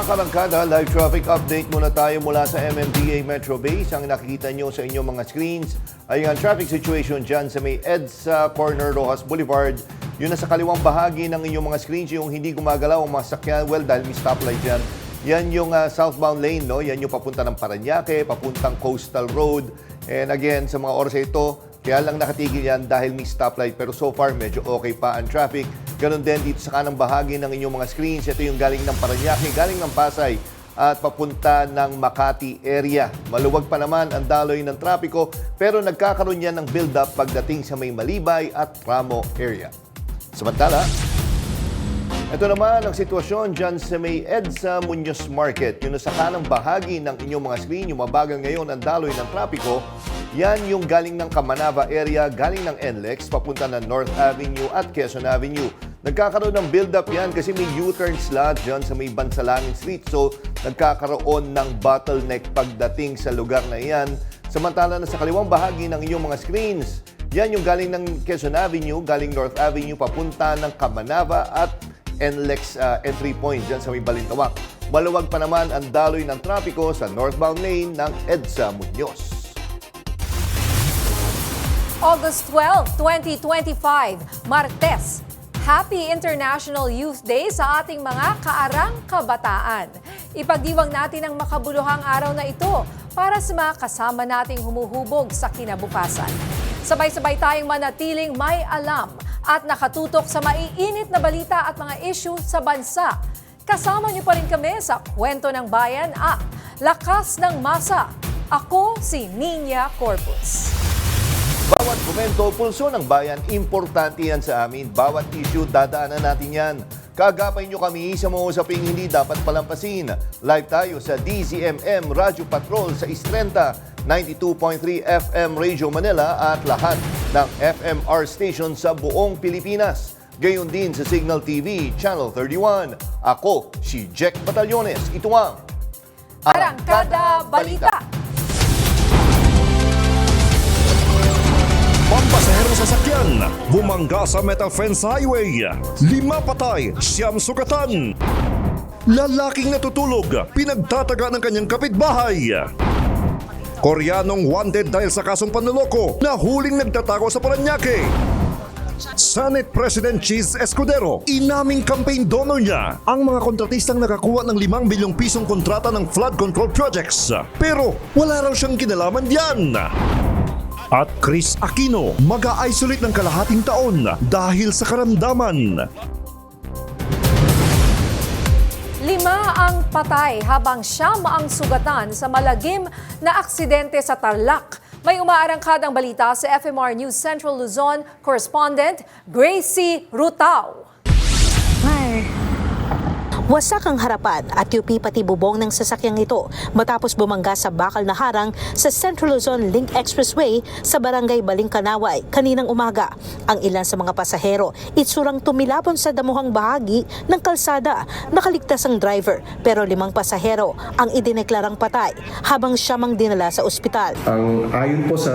Karangkada, live traffic update muna tayo mula sa MMDA Metro Base. Ang nakikita nyo sa inyong mga screens ay ang traffic situation dyan sa may EDSA Corner Rojas Boulevard. Yun na sa kaliwang bahagi ng inyong mga screens, yung hindi gumagalaw ang mga sakyan. Well, dahil may stoplight dyan. Yan yung southbound lane, no? Yan yung papunta ng Parañaque, papuntang Coastal Road. And again, sa mga oras ito, kaya lang nakatigil yan dahil may stoplight. Pero so far, medyo okay pa ang traffic. Ganon din dito sa kanang bahagi ng inyong mga screens. Ito yung galing ng Parañaque, galing ng Pasay at papunta ng Makati area. Maluwag pa naman ang daloy ng trapiko pero nagkakaroon yan ng build-up pagdating sa may Malibay at Ramo area. Samantala, ito naman ang sitwasyon dyan sa may EDSA Muñoz Market. Yun sa kanang bahagi ng inyong mga screen, yung mabagal ngayon ang daloy ng trapiko. Yan yung galing ng Camanava area, galing ng NLEX, papunta ng North Avenue at Quezon Avenue. Nagkakaroon ng build-up yan kasi may U-turn slot dyan sa may Bansalangin Street. So, nagkakaroon ng bottleneck pagdating sa lugar na yan. Samantala na sa kaliwang bahagi ng inyong mga screens, yan yung galing ng Quezon Avenue, galing North Avenue, papunta ng Camanava at NLEX entry point dyan sa may Balintawak. Maluwag pa naman ang daloy ng trapiko sa northbound lane ng EDSA Muñoz. August 12, 2025, Martes. Happy International Youth Day sa ating mga kaarang kabataan. Ipagdiwang natin ang makabuluhang araw na ito para sa mga kasama nating humuhubog sa kinabukasan. Sabay-sabay tayong manatiling may alam at nakatutok sa maiinit na balita at mga issue sa bansa. Kasama niyo pa rin kami sa Kwento ng Bayan at Lakas ng Masa. Ako si Nina Corpus. Bawat komento, pulso ng bayan, importante yan sa amin. Bawat issue, dadaanan natin yan. Kagapay nyo kami sa mga usaping hindi dapat palampasin. Live tayo sa DZMM Radio Patrol sa Istrenta, 92.3 FM Radio Manila at lahat ng FMR station sa buong Pilipinas. Gayon din sa Signal TV, Channel 31. Ako, si Jack Batallones. Ito ang Arangkada Balita. Pampasahero sa sakyan, bumangga sa Metal Fence Highway. 5 patay, 9 sugatan. Lalaking natutulog, pinagtataga ng kanyang kapitbahay. Koreanong wanted dahil sa kasong panloloko na huling nagtatago sa Parañaque. Senate President Cheese Escudero, inaming campaign donor niya ang mga kontratistang nakakuha ng 5 bilyong pisong kontrata ng flood control projects. Pero wala raw siyang kinalaman diyan. At Chris Aquino, mag-a-isolate ng kalahating taon dahil sa karamdaman. 5 ang patay habang 9 ang sugatan sa malagim na aksidente sa Tarlac. May umaarangkadang balita sa FMR News Central Luzon correspondent Gracie Rutao. Wasak ang harapan at UP pati bubong ng sasakyang ito matapos bumangga sa bakal na harang sa Central Luzon Link Expressway sa barangay Balingkanaway kaninang umaga. Ang ilan sa mga pasahero itsurang tumilapon sa damuhang bahagi ng kalsada. Nakaligtas ang driver pero 5 pasahero ang idineklarang patay habang 9 ang dinala sa ospital. Ayon po sa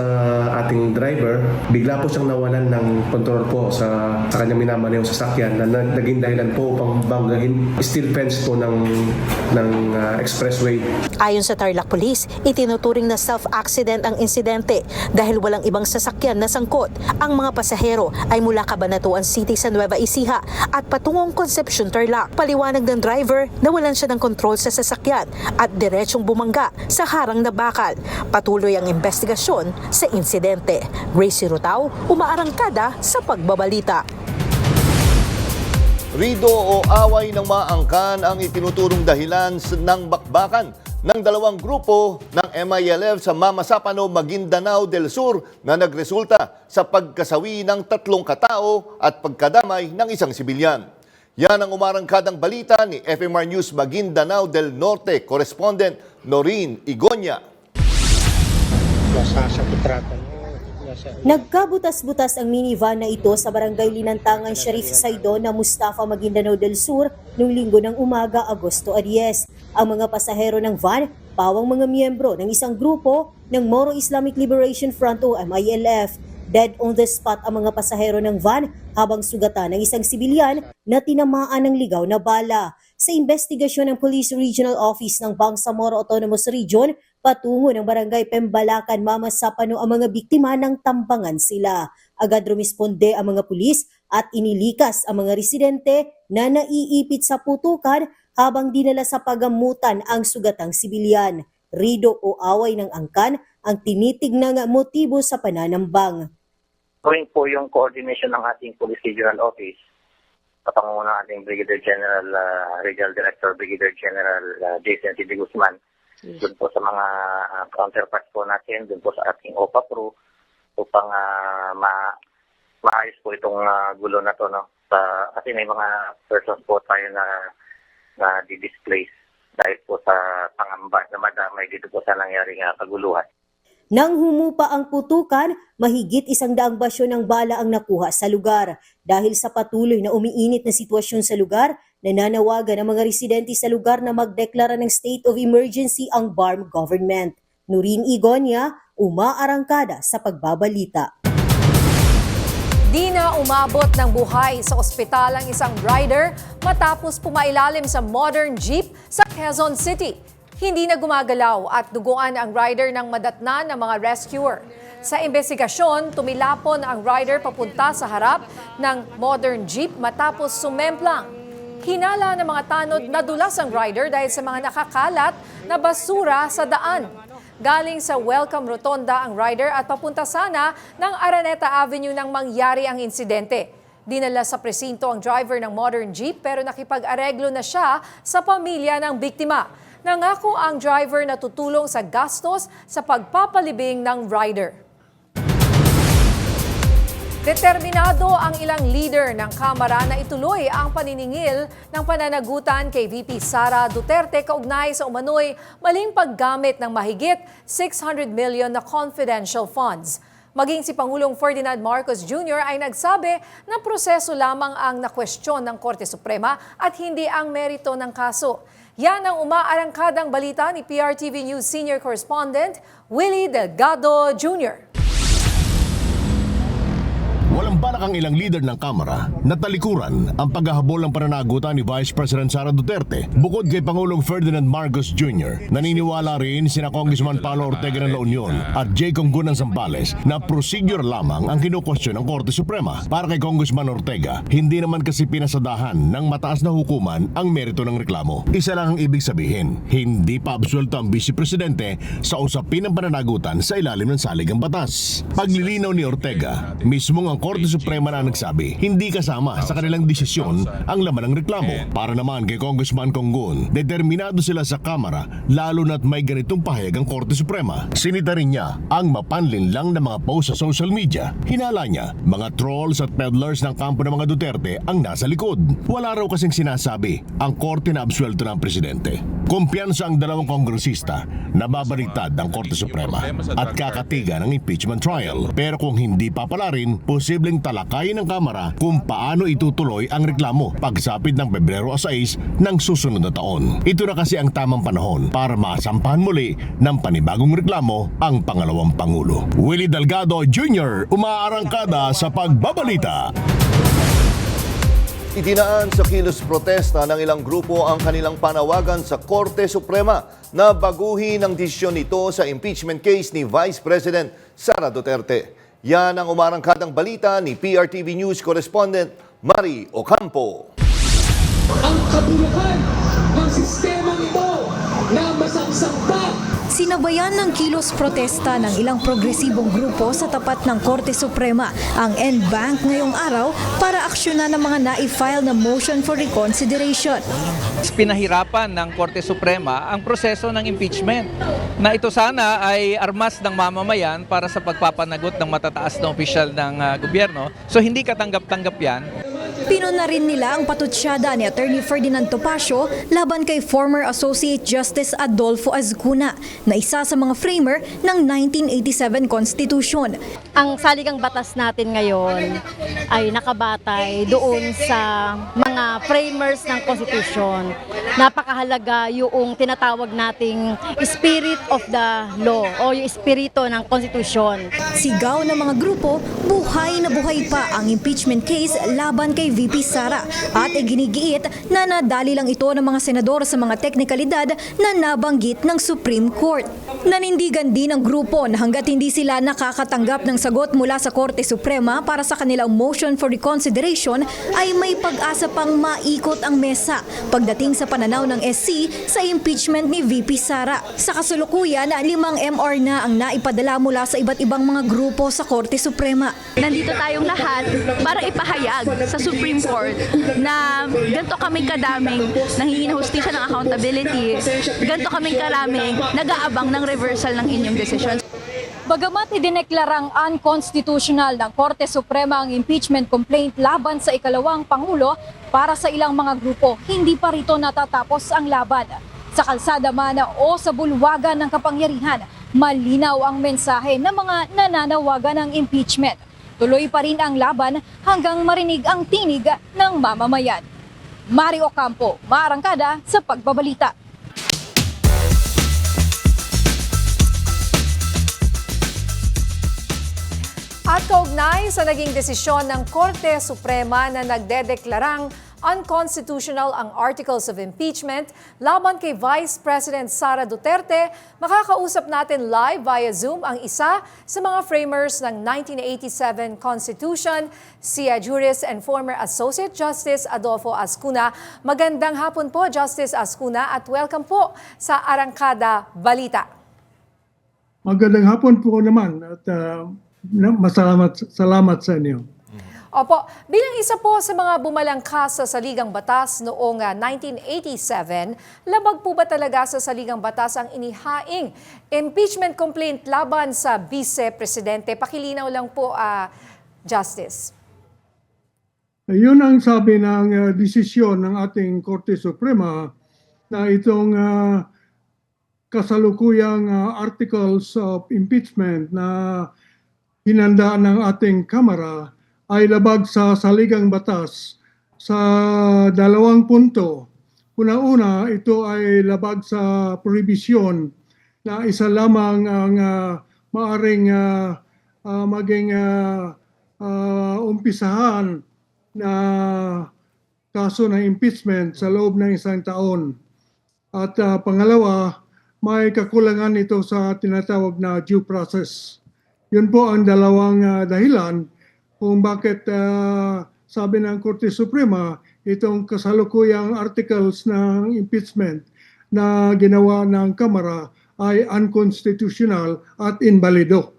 ating driver, bigla po siyang nawalan ng kontrol po sa kanyang minamanehong sasakyan na naging dahilan po upang banggahin steel fence po ng expressway. Ayon sa Tarlac Police, itinuturing na self-accident ang insidente dahil walang ibang sasakyan na sangkot. Ang mga pasahero ay mula Cabanatuan City sa Nueva Ecija at patungong Concepcion, Tarlac. Paliwanag ng driver na walan siya ng kontrol sa sasakyan at diretsong bumangga sa harang na bakal. Patuloy ang investigasyon sa insidente. Gracie Rutao, umaarangkada sa pagbabalita. Rido o away ng mga angkan ang itinuturong dahilan ng bakbakan ng 2 grupo ng MILF sa Mamasapano, Maguindanao del Sur na nagresulta sa pagkasawi ng 3 katao at pagkadamay ng 1 sibilyan. Yan ang umarangkadang balita ni FMR News Maguindanao del Norte correspondent Noreen Igonya. Nagkabutas-butas ang minivan na ito sa barangay Linantangan, Sharif Saidon na Mustafa, Maguindanao del Sur noong linggo ng umaga, Agosto 10. Ang mga pasahero ng van, pawang mga miyembro ng isang grupo ng Moro Islamic Liberation Front o MILF. Dead on the spot ang mga pasahero ng van habang sugatan ng isang sibilyan na tinamaan ng ligaw na bala. Sa investigasyon ng Police Regional Office ng Bangsamoro Autonomous Region, patungo ng Barangay Pembalakan, Mamasapano ang mga biktima ng tambangan sila. Agad rumisponde ang mga pulis at inilikas ang mga residente na naiipit sa putukan habang dinala sa pagamutan ang sugatang sibilyan. Rido o away ng angkan ang tinitignang motibo sa pananambang. Gawin po yung coordination ng ating Police Regional Office, patungo ng ating Brigadier General, Regional Director, Brigadier General Jason T. De Guzman, dun po sa mga counterparts po natin, dun po sa ating OPA Pro, upang maayos po itong gulo na to, no? Kasi may mga persons po tayo na di-displace dahil po sa pangamba na madamay dito po sa nangyaring kaguluhan. Nang humupa ang putukan, mahigit 100 basyo ng bala ang nakuha sa lugar. Dahil sa patuloy na umiinit na sitwasyon sa lugar, nananawagan ang mga residente sa lugar na magdeklara ng state of emergency ang BARM government. Nurin Igonia, umaarangkada sa pagbabalita. Di na umabot ng buhay sa ospital ang isang rider matapos pumailalim sa modern jeep sa Quezon City. Hindi na gumagalaw at duguan ang rider ng madatnan ng mga rescuer. Sa investigasyon, tumilapon ang rider papunta sa harap ng modern jeep matapos sumemplang. Hinala ng mga tanod na dulas ang rider dahil sa mga nakakalat na basura sa daan. Galing sa Welcome Rotonda ang rider at papunta sana ng Araneta Avenue nang mangyari ang insidente. Dinala sa presinto ang driver ng modern jeep pero nakipag-areglo na siya sa pamilya ng biktima. Nangako ang driver na tutulong sa gastos sa pagpapalibing ng rider. Determinado ang ilang leader ng Kamara na ituloy ang paniningil ng pananagutan kay VP Sara Duterte kaugnay sa umano'y maling paggamit ng mahigit 600 million na confidential funds. Maging si Pangulong Ferdinand Marcos Jr. ay nagsabi na proseso lamang ang nakwestiyon ng Korte Suprema at hindi ang merito ng kaso. Yan ang umaarangkadang balita ni PRTV News Senior Correspondent Willie Delgado Jr. Walang balak ang ilang leader ng Kamara na talikuran ang paghahabol ng pananagutan ni Vice President Sara Duterte. Bukod kay Pangulong Ferdinand Marcos Jr., naniniwala rin sina Congressman Paolo Ortega ng La Union at J. Conggunan Zambales na procedure lamang ang kinukwestiyon ng Korte Suprema. Para kay Congressman Ortega, hindi naman kasi pinasadahan ng mataas na hukuman ang merito ng reklamo. Isa lang ang ibig sabihin, hindi pa absuelto ang Vice Presidente sa usapin ng pananagutan sa ilalim ng saligang batas. Paglilinaw ni Ortega, mismong ang Korte Suprema na nagsabi, hindi kasama sa kanilang desisyon ang laman ng reklamo. Para naman kay Congressman Conggun, determinado sila sa Kamara lalo na't may ganitong pahayag ang Korte Suprema. Sinita rin niya ang mapanlinlang na mga post sa social media. Hinala niya, mga trolls at peddlers ng kampo ng mga Duterte ang nasa likod. Wala raw kasing sinasabi ang Korte na absuelto ng Presidente. Kumpiyansa ang dalawang kongresista na babaliktad ang Korte Suprema at kakatiga ng impeachment trial. Pero kung hindi papalarin, posibleng talakayin ng Kamara kung paano itutuloy ang reklamo pagsapit ng Pebrero 6 ng susunod na taon. Ito na kasi ang tamang panahon para masampahan muli ng panibagong reklamo ang pangalawang Pangulo. Willie Delgado Jr. umaarangkada sa pagbabalita. Idinaan sa kilos protesta ng ilang grupo ang kanilang panawagan sa Korte Suprema na baguhin ang desisyon nito sa impeachment case ni Vice President Sara Duterte. Yan ang umarangkadang balita ni PRTV News Correspondent Mari Ocampo. Ang kabuluhan ng sistemang ito na masangsampa. Sinabayan ng kilos protesta ng ilang progresibong grupo sa tapat ng Korte Suprema ang NBank ngayong araw para aksyonan ng mga na-file na motion for reconsideration. Pinahirapan ng Korte Suprema ang proseso ng impeachment na ito sana ay armas ng mamamayan para sa pagpapanagot ng matataas na opisyal ng gobyerno. So hindi katanggap-tanggap yan. Pinuna rin nila ang patutsada ni Attorney Ferdinand Topacio laban kay former Associate Justice Adolfo Azcuna na isa sa mga framer ng 1987 Constitution. Ang saligang batas natin ngayon ay nakabatay doon sa mga framers ng Constitution. Napakahalaga yung tinatawag nating spirit of the law o yung espiritu ng Constitution. Sigaw ng mga grupo, buhay na buhay pa ang impeachment case laban kay VP Sara at iginigiit na nadali lang ito ng mga senador sa mga teknikalidad na nabanggit ng Supreme Court. Nanindigan din ang grupo na hanggat hindi sila nakakatanggap ng sagot mula sa Korte Suprema para sa kanilang motion for reconsideration ay may pag-asa pang maikot ang mesa pagdating sa pananaw ng SC sa impeachment ni VP Sara. Sa kasalukuyan, 5 MR na ang naipadala mula sa iba't ibang mga grupo sa Korte Suprema. Nandito tayong lahat para ipahayag sa Supreme Court na ganito kaming kadaming nanghihingi ng hustisya ng accountability, ganito kaming karaming nag-aabang ng reversal ng inyong desisyon. Bagamat idineklarang unconstitutional ng Korte Suprema ang impeachment complaint laban sa ikalawang Pangulo, para sa ilang mga grupo, hindi pa rito natatapos ang laban. Sa kalsada man o sa bulwagan ng kapangyarihan, malinaw ang mensahe ng mga nananawagan ng impeachment. Tuloy pa rin ang laban hanggang marinig ang tinig ng mamamayan. Mario Ocampo, Maarangkada sa Pagbabalita. At kaugnay sa naging desisyon ng Korte Suprema na nagdedeklarang unconstitutional ang Articles of Impeachment laban kay Vice President Sara Duterte, makakausap natin live via Zoom ang isa sa mga framers ng 1987 Constitution, si Juris and former Associate Justice Adolfo Azcuna. Magandang hapon po, Justice Azcuna, at welcome po sa Arangkada Balita. Magandang hapon po naman at salamat sa inyo. Opo, bilang isa po sa mga bumalangkas sa Saligang Batas noong 1987, labag po ba talaga sa Saligang Batas ang inihaing impeachment complaint laban sa Vice-Presidente? Pakilinaw lang po, Justice. Yun ang sabi ng desisyon ng ating Korte Suprema na itong kasalukuyang articles of impeachment na hinanda ng ating Kamara ay labag sa Saligang Batas sa 2 punto. Una-una, ito ay labag sa prohibisyon na isa lamang ang maaring maging umpisahan na kaso ng impeachment sa loob ng 1 taon. At pangalawa, may kakulangan ito sa tinatawag na due process. Yun po ang dalawang dahilan kung bakit sabi ng Korte Suprema itong kasalukuyang articles ng impeachment na ginawa ng Kamara ay unconstitutional at invalido.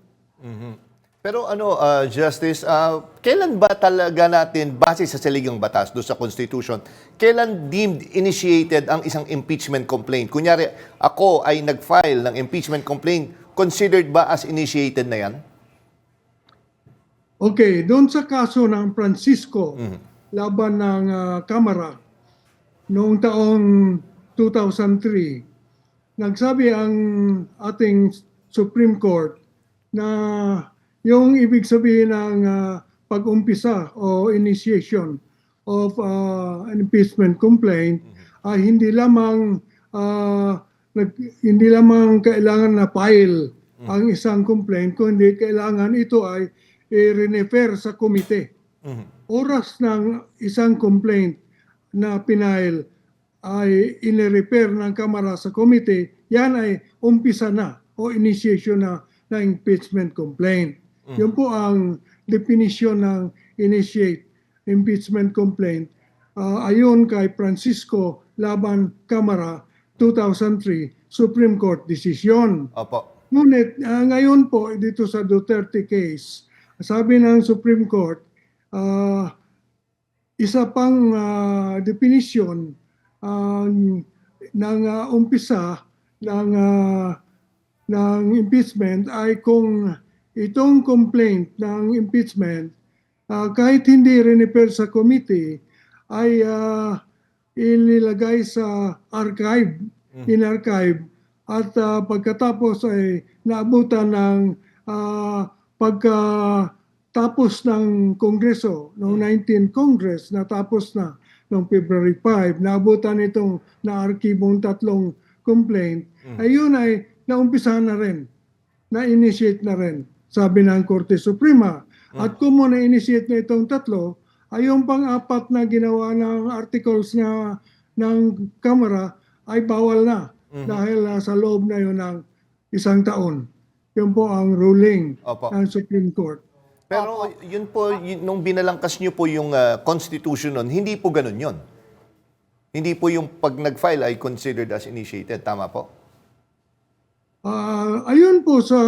Pero Justice, kailan ba talaga natin, base sa Saligang Batas, doon sa Constitution, kailan deemed initiated ang isang impeachment complaint? Kunyari, ako ay nag-file ng impeachment complaint, considered ba as initiated na yan? Okay, doon sa kaso ng Francisco laban ng Kamara noong taong 2003, nagsabi ang ating Supreme Court na yung ibig sabihin ng pag-umpisa o initiation of an impeachment complaint ay hindi lamang kailangan na file ang isang complaint, kundi kailangan ito ay i-refer sa komite. Oras ng isang complaint na pinail ay inirefer ng Kamara sa komite, yan ay umpisa na o initiation na ng impeachment complaint. Yun po ang definition ng initiate impeachment complaint ayon kay Francisco laban Kamara 2003 Supreme Court decision. Opo. Ngunit ngayon po dito sa Duterte case, sabi ng Supreme Court, isa pang definition ng umpisa ng impeachment ay kung itong complaint ng impeachment kahit hindi refer sa committee, ay inilagay sa archive, in-archive, at pagkatapos ay naabutan ng pagkatapos ng Kongreso, noong 19 Congress, natapos na noong February 5, naabutan itong na-arkibong 3 complaint, ayun ay naumpisahan na rin, na-initiate na rin, sabi ng Korte Suprema. At kung mo na-initiate na itong 3, ay yung pang-4 na ginawa ng articles ng Kamara ay bawal na dahil sa loob na yun ng 1 taon. Yun po ang ruling ng Supreme Court. Pero yun po, nung binalangkas nyo po yung Constitution nun, hindi po ganun yun. Hindi po yung pag nag-file ay considered as initiated. Tama po? Ayun po sa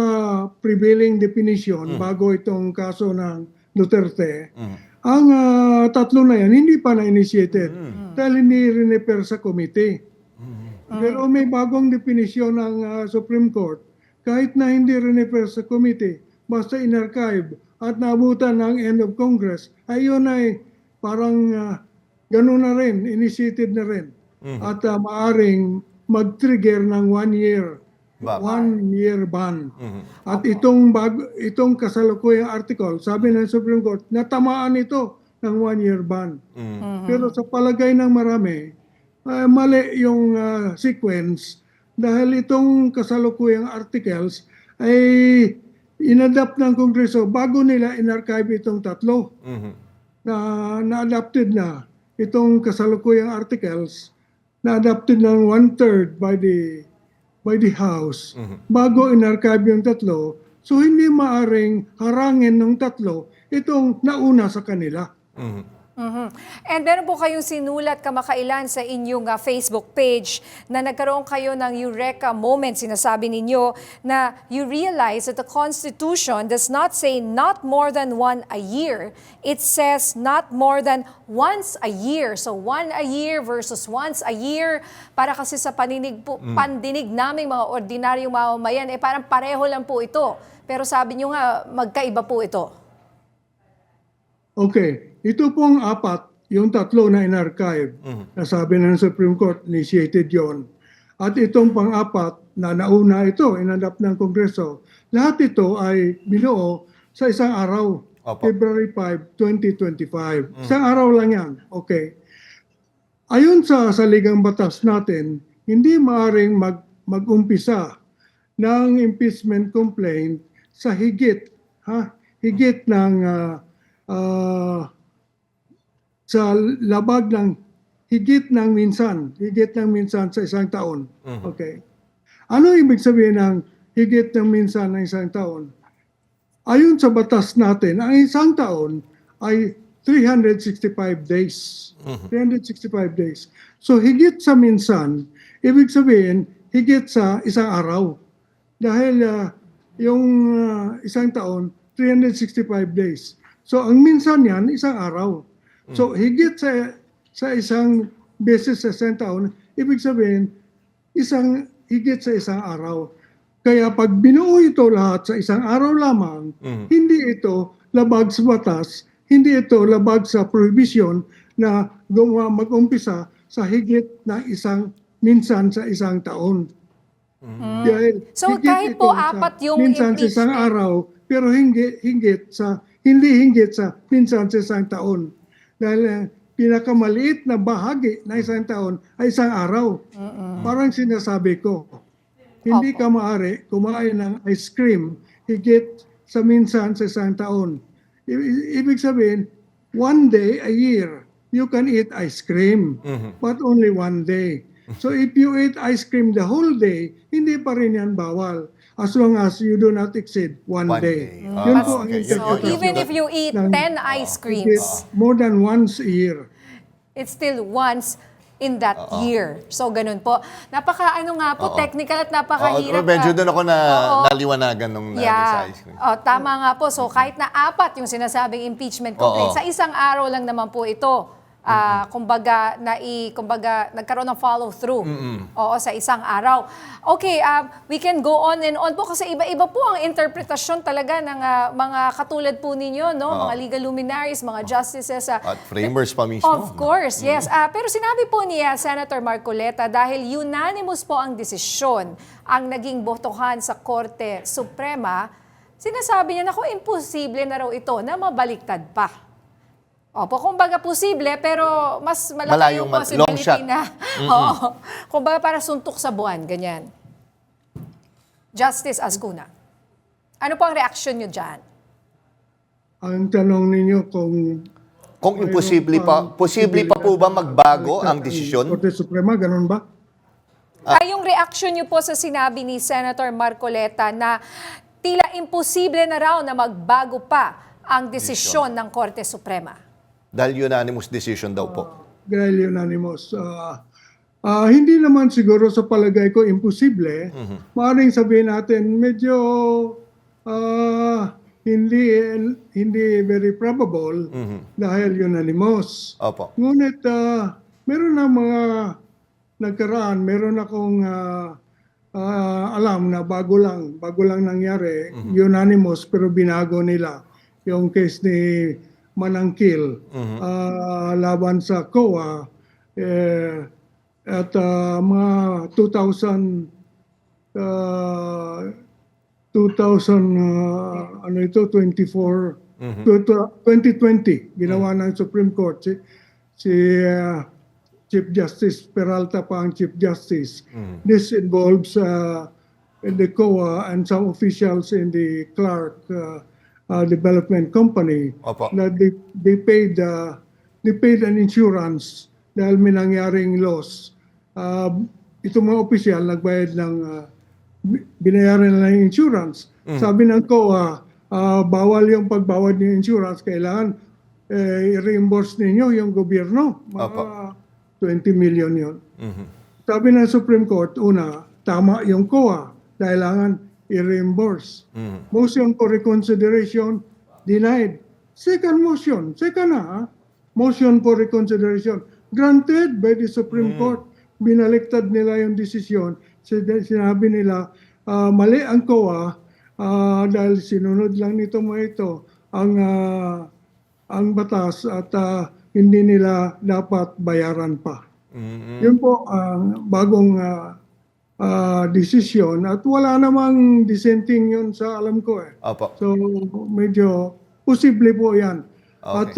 prevailing definition bago itong kaso ng Duterte, ang 3 na yan hindi pa na-initiated dahil hindi refer sa committee. Pero may bagong definition ng Supreme Court, kahit na hindi refer sa committee, basta in-archive at naabutan ng end of Congress, ayun ay parang ganun na rin, initiated na rin. At maaring mag-trigger ng 1 year 1-year ban. At itong kasalukuyang article, sabi ng Supreme Court, natamaan ito ng 1-year ban. Pero sa palagay ng marami, mali yung sequence dahil itong kasalukuyang articles ay inadapt ng Kongreso bago nila in-archive itong 3 na-adapted na itong kasalukuyang articles na-adapted ng 1/3 by the House bago in-archive yung 3. So hindi maaring harangin ng 3 itong nauna sa kanila. And meron po kayong sinulat kamakailan sa inyong Facebook page na nagkaroon kayo ng eureka moment. Sinasabi ninyo na you realize that the Constitution does not say not more than 1 a year. It says not more than once a year. So 1 a year versus once a year. Para kasi sa pandinig naming mga ordinaryong mamamayan, parang pareho lang po ito. Pero sabi nyo nga, magkaiba po ito. Okay. Ito pong 4, yung 3 na in-archive, na sabi ng Supreme Court, initiated yon. At itong pang-4 na nauna ito, inadapt ng Kongreso, lahat ito ay binuo sa isang araw, February 5, 2025. Isang araw lang yan. Okay. Ayon sa saligang batas natin, hindi maaaring mag-umpisa ng impeachment complaint sa higit ng sa labag ng higit ng minsan sa 1 taon. Okay. Ano ibig sabihin ng higit ng minsan ng 1 taon? Ayon sa batas natin, ang 1 taon ay 365 days. 365 days. So higit sa minsan, ibig sabihin higit sa 1 araw. Dahil yung 1 taon, 365 days. So ang minsan yan, 1 araw. So higit sa isang beses sa 1 taon, ibig sabihin higit sa 1 araw. Kaya pag binuo ito lahat sa 1 araw lamang, hindi ito labag sa batas, hindi ito labag sa prohibition na mag-umpisa sa higit ng minsan sa 1 taon. Dahil so kahit po 4 yung minsan sa 1 araw, pero hindi hinggit sa minsan sa 1 taon. Dahil pinakamaliit na bahagi ng 1 taon ay 1 araw. Parang sinasabi ko, hindi ka maaari kumain ng ice cream higit sa minsan sa 1 taon. Ibig sabihin, 1 day a year, you can eat ice cream, but only 1 day. So if you eat ice cream the whole day, hindi pa rin yan bawal. As long as you do not exceed 1 day. Yun po ang So even if you eat 10 ice creams, more than once a year. it's still once in that year. So ganun po. Technical at napakahirap. Medyo doon ako naliwanagan nung sa ice cream. Tama nga po. So kahit na 4 yung sinasabing impeachment complaint, sa 1 araw lang naman po ito kumbaga nagkaroon ng follow through. Oo, sa isang araw. Okay, we can go on and on po kasi iba-iba po ang interpretasyon talaga ng mga katulad po ninyo, no? Mga legal luminaries, mga justices. At framers pa mismo. Of course, yes. Pero sinabi po ni Senator Marcoleta dahil unanimous po ang desisyon ang naging botohan sa Korte Suprema, sinasabi niya, naku, imposible na raw ito na mabaliktad pa. Opo, kumbaga posible, pero mas malaki yung long shot. possibility na. Oo. Kumbaga para suntok sa buwan, ganyan. Justice Ascuna. Ano po ang reaksyon niyo dyan? Ang tanong ninyo Kung imposible posible pa po ba magbago ang desisyon? Korte Suprema, ganun ba? Yung reaksyon niyo po sa sinabi ni Senator Marcoleta na tila imposible na raw na magbago pa ang desisyon ng Korte Suprema. Dahil unanimous decision daw po. Dahil unanimous. Hindi naman siguro sa palagay ko imposible. Maaaring sabihin natin medyo hindi very probable dahil unanimous. Opo. Ngunit meron na mga nagkaraan, meron akong alam na bago lang nangyari, unanimous pero binago nila yung case ni Manangkil laban sa COA at mga 2020 ginawa ng Supreme Court si Chief Justice Peralta pa ang Chief Justice. This involves the COA and some officials in the Clark Development Company. Opo. Na they paid an insurance dahil may nangyaring loss. Itong mga opisyal nagbayad ng binayaran nila yung insurance. Sabi ng COA, bawal yung pagbawad ng insurance, kailangan i-reimburse ninyo yung gobyerno. Mga 20 million yun. Sabi ng Supreme Court, una, tama yung COA, kailangan i-reimburse. Motion for reconsideration, denied. Second motion for reconsideration, granted by the Supreme Court. Binaliktad nila yung desisyon. Sinabi nila, mali ang COA dahil sinunod lang nito mga ito ang batas at hindi nila dapat bayaran pa. Yun po ang bagong desisyon at wala namang dissenting yun sa alam ko eh. Opo. So medyo posible po yan. Okay. At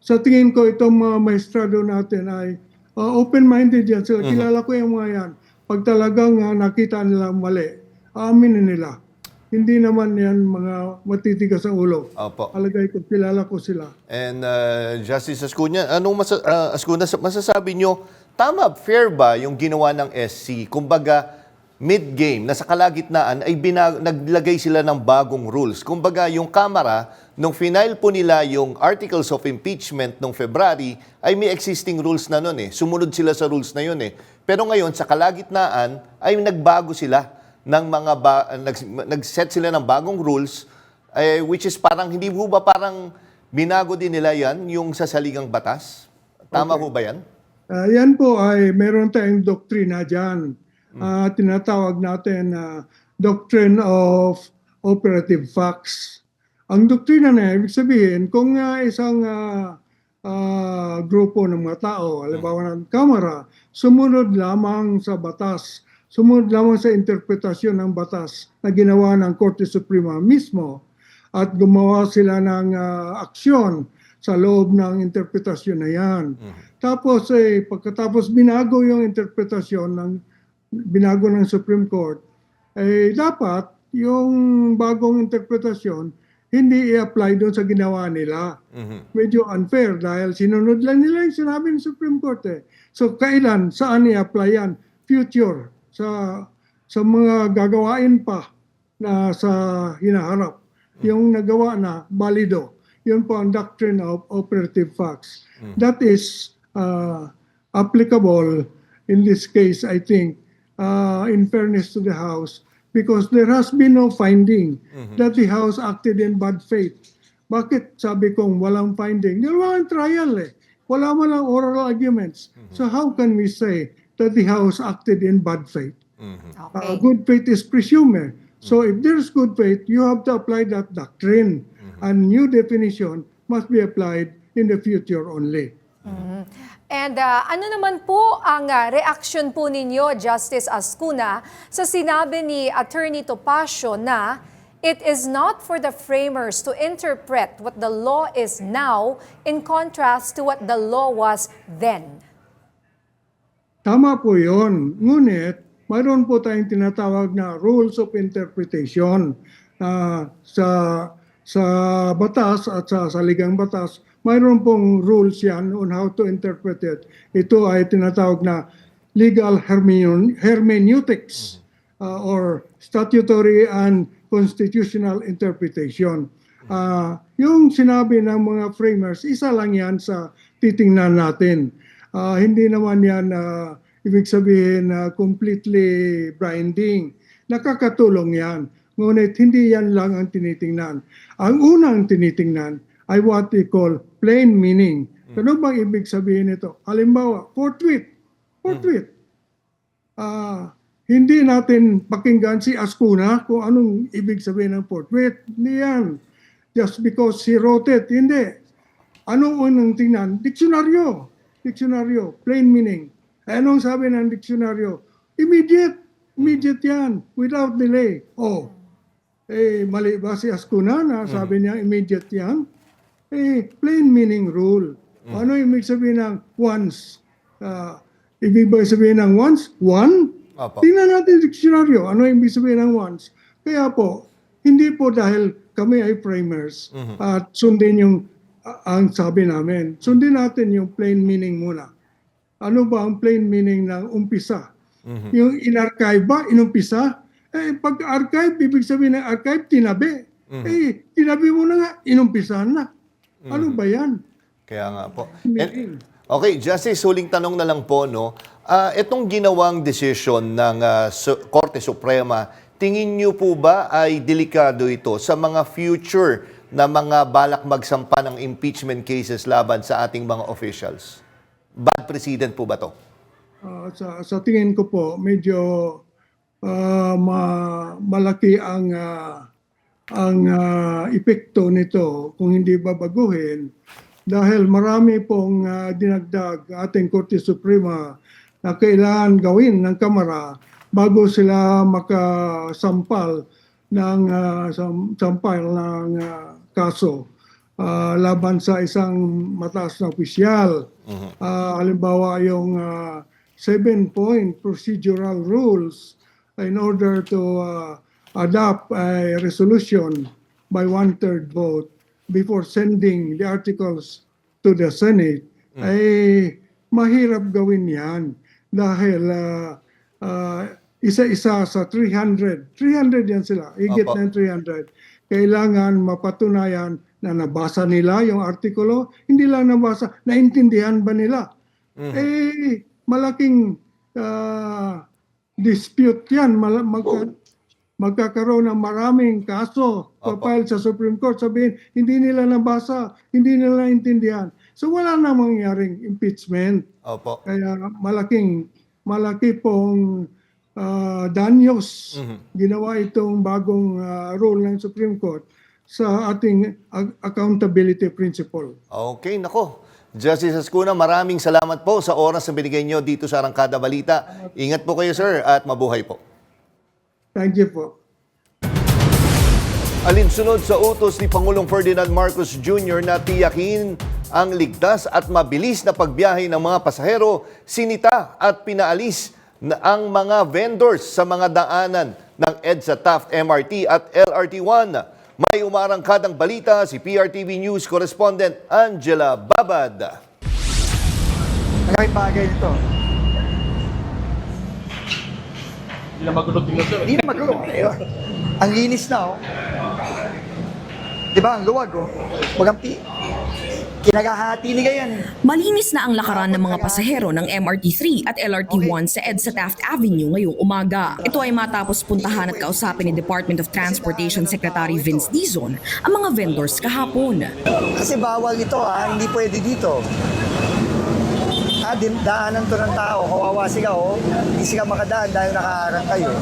sa tingin ko itong mga maestrado natin ay open-minded yan. So kilala ko yung mga yan. Pag talagang nakita nila mali, aminin nila. Hindi naman yan mga matitigas sa ulo. Opo. Alagay ko, kilala ko sila. And Justice Ascuna, anong Ascuna, masasabi nyo, tama, fair ba yung ginawa ng SC? Kumbaga, mid-game, nasa kalagitnaan, ay naglagay sila ng bagong rules. Kumbaga, yung Kamara, nung final po nila yung Articles of Impeachment nung February, ay may existing rules na nun eh. Sumunod sila sa rules na yun eh. Pero ngayon, sa kalagitnaan, ay nagbago sila ng mga nag-set sila ng bagong rules, which is parang, hindi ho ba parang binago din nila yan, yung sa saligang batas? Tama ho ba yan? Yan po ay meron tayong doktrina dyan. Tinatawag natin Doctrine of Operative Facts. Ang doktrina na ibig sabihin, kung isang grupo ng mga tao, halimbawa ng Kamara, sumunod lamang sa batas, sumunod lamang sa interpretasyon ng batas na ginawa ng Korte Suprema mismo at gumawa sila ng aksyon sa loob ng interpretasyon na yan. Tapos pagkatapos binago yung interpretasyon binago ng Supreme Court, dapat yung bagong interpretasyon hindi i-apply doon sa ginawa nila. Medyo unfair dahil sinunod lang nila yung sinabi ng Supreme Court eh. So kailan, saan i-apply yan? Future, sa mga gagawain pa na sa hinaharap. Yung nagawa na, balido. Yun po ang Doctrine of Operative Facts. That is applicable in this case, I think, in fairness to the House, because there has been no finding that the House acted in bad faith. Bakit sabi kong walang finding? Walang trial eh. Wala man lang oral arguments. So how can we say that the House acted in bad faith? Okay. Good faith is presumed. So if there's good faith, you have to apply that doctrine. And new definition must be applied in the future only. And ano naman po ang reaction po ninyo, Justice Ascuna, sa sinabi ni Attorney Topacio na it is not for the framers to interpret what the law is now in contrast to what the law was then? Tama po yun. Ngunit, mayroon po tayong tinatawag na rules of interpretation sa batas at sa saligang batas. Mayroon pong rules yan on how to interpret it. Ito ay tinatawag na legal hermeneutics or statutory and constitutional interpretation. Yung sinabi ng mga framers, isa lang yan sa titingnan natin. Hindi naman yan ibig sabihin completely binding. Nakakatulong yan. Ngunit hindi yan lang ang tinitingnan. Ang unang tinitingnan ay what we call plain meaning. Ano bang ibig sabihin nito? Halimbawa, forthwith. Hindi natin pakinggan si Ascuna kung anong ibig sabihin ng forthwith. Hindi yan. Just because he wrote it. Hindi. Anong unang tingnan? Diksyonaryo. Plain meaning. Anong sabi ng diksyonaryo? Immediate. Immediate yan. Without delay. Mali ba si Ascuna na sabi niya immediate yan? Plain meaning rule. Ano ibig sabihin ng once? Ibig ba sabihin ng once? One? Tingnan natin diksyonaryo. Ano ibig sabihin ng once? Kaya po, hindi po dahil kami ay framers at sundin yung ang sabi namin. Sundin natin yung plain meaning muna. Ano ba ang plain meaning ng umpisa? Yung in-archive ba? Inumpisa? Pag archive, ibig sabihin ng archive, tinabi. Tinabi mo na nga, inumpisahan na. Ano ba yan? Kaya nga po. Okay, Justice, huling tanong na lang po, no? Itong ginawang desisyon ng Korte Suprema, tingin niyo po ba ay delikado ito sa mga future na mga balak magsampa ng impeachment cases laban sa ating mga officials? Bad precedent po ba to? Sa tingin ko po, medyo malaki ang epekto nito kung hindi babaguhin dahil marami pong dinagdag ating Korte Suprema na kailangan gawin ng Kamara bago sila makasampal ng kaso laban sa isang mataas na opisyal. Halimbawa yung 7-point procedural rules in order to adopt a resolution by 1/3 vote before sending the articles to the Senate, ay mahirap gawin yan dahil isa-isa sa 300 yan sila, higit ng 300. Kailangan mapatunayan na nabasa nila yung artikulo, hindi lang nabasa, naintindihan ba nila? Malaking dispute yan, magkakaroon ng maraming kaso papile sa Supreme Court, sabihin, hindi nila nabasa, hindi nila naintindihan. So wala na mangyaring impeachment. Kaya malaki pong danyos ginawa itong bagong rule ng Supreme Court sa ating accountability principle. Okay, nako. Justice Ascuna, maraming salamat po sa oras na binigay nyo dito sa Arangkada Balita. Ingat po kayo, sir, at mabuhay po. Thank you po. Alinsunod sa utos ni Pangulong Ferdinand Marcos Jr. na tiyakin ang ligtas at mabilis na pagbiyahe ng mga pasahero, sinita at pinaalis na ang mga vendors sa mga daanan ng EDSA Taft MRT at LRT1. May umarangkadang balita si PRTV News correspondent Angela Babad. Kahit bagay nito. Hindi na magulo tingnan sir. Hindi na magulo. Ang linis na, oh. Diba, ang luwag, oh. Magampi. Kinagahati ni ganyan. Malinis na ang lakaran ng mga pasahero ng MRT3 at LRT1 sa EDSA Taft Avenue ngayong umaga. Ito ay matapos puntahan at kausapin ni Department of Transportation Secretary Vince Dizon ang mga vendors kahapon. Kasi bawal ito, hindi pwede dito. Daanan to ng tao, kawawa sila, hindi sila makadaan dahil nakaharang kayo.